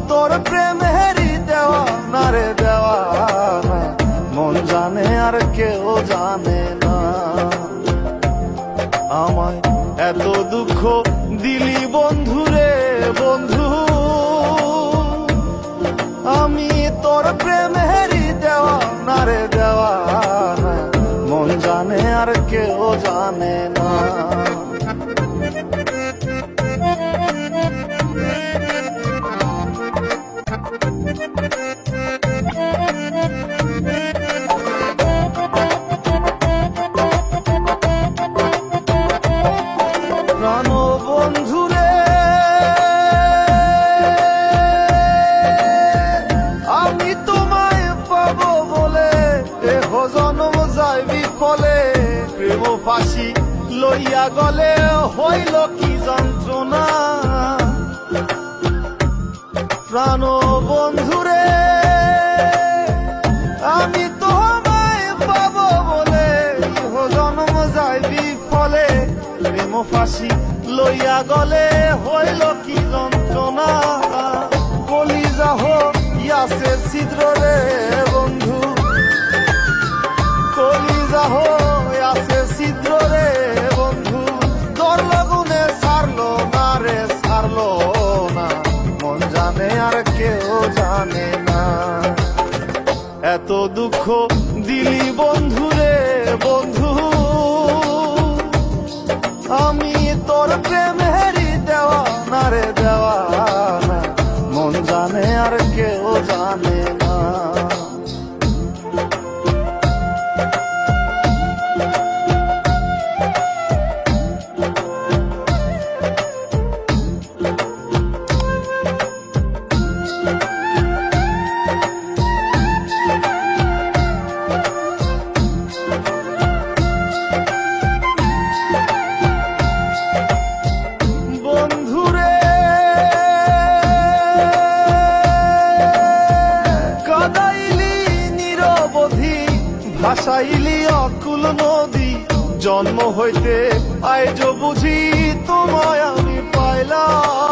তোর প্রেমেরই দেওয়ানা রে দেওয়ানা, মন জানে আর কেউ জানে না। আমায় এত দুঃখ দিলি বন্ধু রে বন্ধু, আমি তোর প্রেমেরই দেওয়ানা রে দেওয়ানা, মন জানে আর কেউ জানে না। প্রাণ বন্ধু রে, আমি তোমায় পাবো বলে এহ জনম যায় বিফলে, প্রেম ফাঁসি লইয়া গলে হইল কি যন্ত্রণা। প্রাণ বন্ধু রে, আমি তোমায় পাবো বলে এহ জনম যায় বিফলে, প্রেম ফাঁসি লইয়া গলে হইল কি যন্ত্রণা। কলিজা হইয়াছে ছিদ্র রে বন্ধু, কলিজা হইয়াছে ছিদ্র রে বন্ধু, তোর লগুনে ছাড়লো না রে ছাড়লো না, মন জানে আর কেউ জানে না। এত দুঃখ দিলি বন্ধু রে বন্ধু, আমি তোর প্রেমেরই দেওয়ানা রে দেওয়ানা, মন জানে আর কেউ জানে না। বন্ধুরে কাদাইলি নিরবধি, ভাসাইলি অকুল নদী, জন্ম হইতে আইজ বুঝি